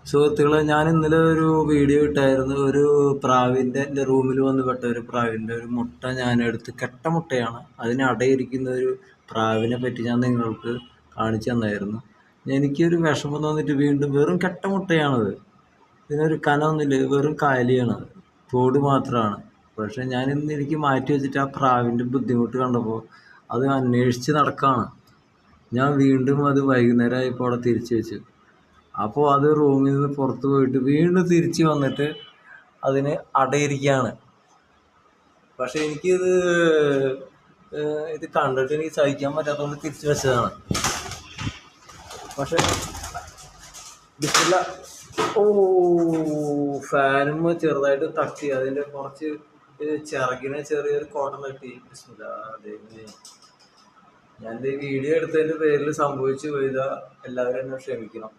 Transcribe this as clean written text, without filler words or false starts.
സുഹൃത്തുക്കളെ, ഞാൻ ഇന്നലെ ഒരു വീഡിയോ ഇട്ടായിരുന്നു. ഒരു പ്രാവിൻ്റെ എൻ്റെ റൂമിൽ വന്ന് പെട്ട ഒരു പ്രാവിൻ്റെ ഒരു മുട്ട ഞാൻ എടുത്ത്, കെട്ട മുട്ടയാണ്, അതിന് അടയിരിക്കുന്ന ഒരു പ്രാവിനെ പറ്റി ഞാൻ നിങ്ങൾക്ക് കാണിച്ചു തന്നായിരുന്നു. എനിക്കൊരു വിഷമം തോന്നിയിട്ട് വീണ്ടും വെറും കെട്ട മുട്ടയാണത്. ഇതിനൊരു കനമൊന്നുമില്ല, വെറും കാലിയാണ്, തോട് മാത്രമാണ്. പക്ഷെ ഞാൻ ഇന്ന് എനിക്ക് മാറ്റി വെച്ചിട്ട് ആ പ്രാവിൻ്റെ ബുദ്ധിമുട്ട് കണ്ടപ്പോൾ അത് അന്വേഷിച്ച് നടക്കുകയാണ്. ഞാൻ വീണ്ടും അത് വൈകുന്നേരം ആയപ്പോൾ അവിടെ തിരിച്ചു വെച്ചു. അപ്പോൾ അത് റൂമിൽ നിന്ന് പുറത്ത് പോയിട്ട് വീണ്ടും തിരിച്ച് വന്നിട്ട് അതിന് അടയിരിക്കുകയാണ്. പക്ഷെ എനിക്കിത് ഇത് കണ്ടിട്ട് എനിക്ക് സഹിക്കാൻ പറ്റാത്തതുകൊണ്ട് തിരിച്ചു വെച്ചതാണ്. പക്ഷെ ബിസ്മില്ല, ഓ, ഫാനും ചെറുതായിട്ട് തട്ടി, അതിൻ്റെ കുറച്ച് ചിറകിന് ചെറിയൊരു കോട്ടം തട്ടി. ബിസ്മില്ല, ഞാൻ ഈ വീഡിയോ എടുത്തതിൻ്റെ പേരിൽ സംഭവിച്ചു പോയതാ. എല്ലാവരും എന്നെ ക്ഷമിക്കണം.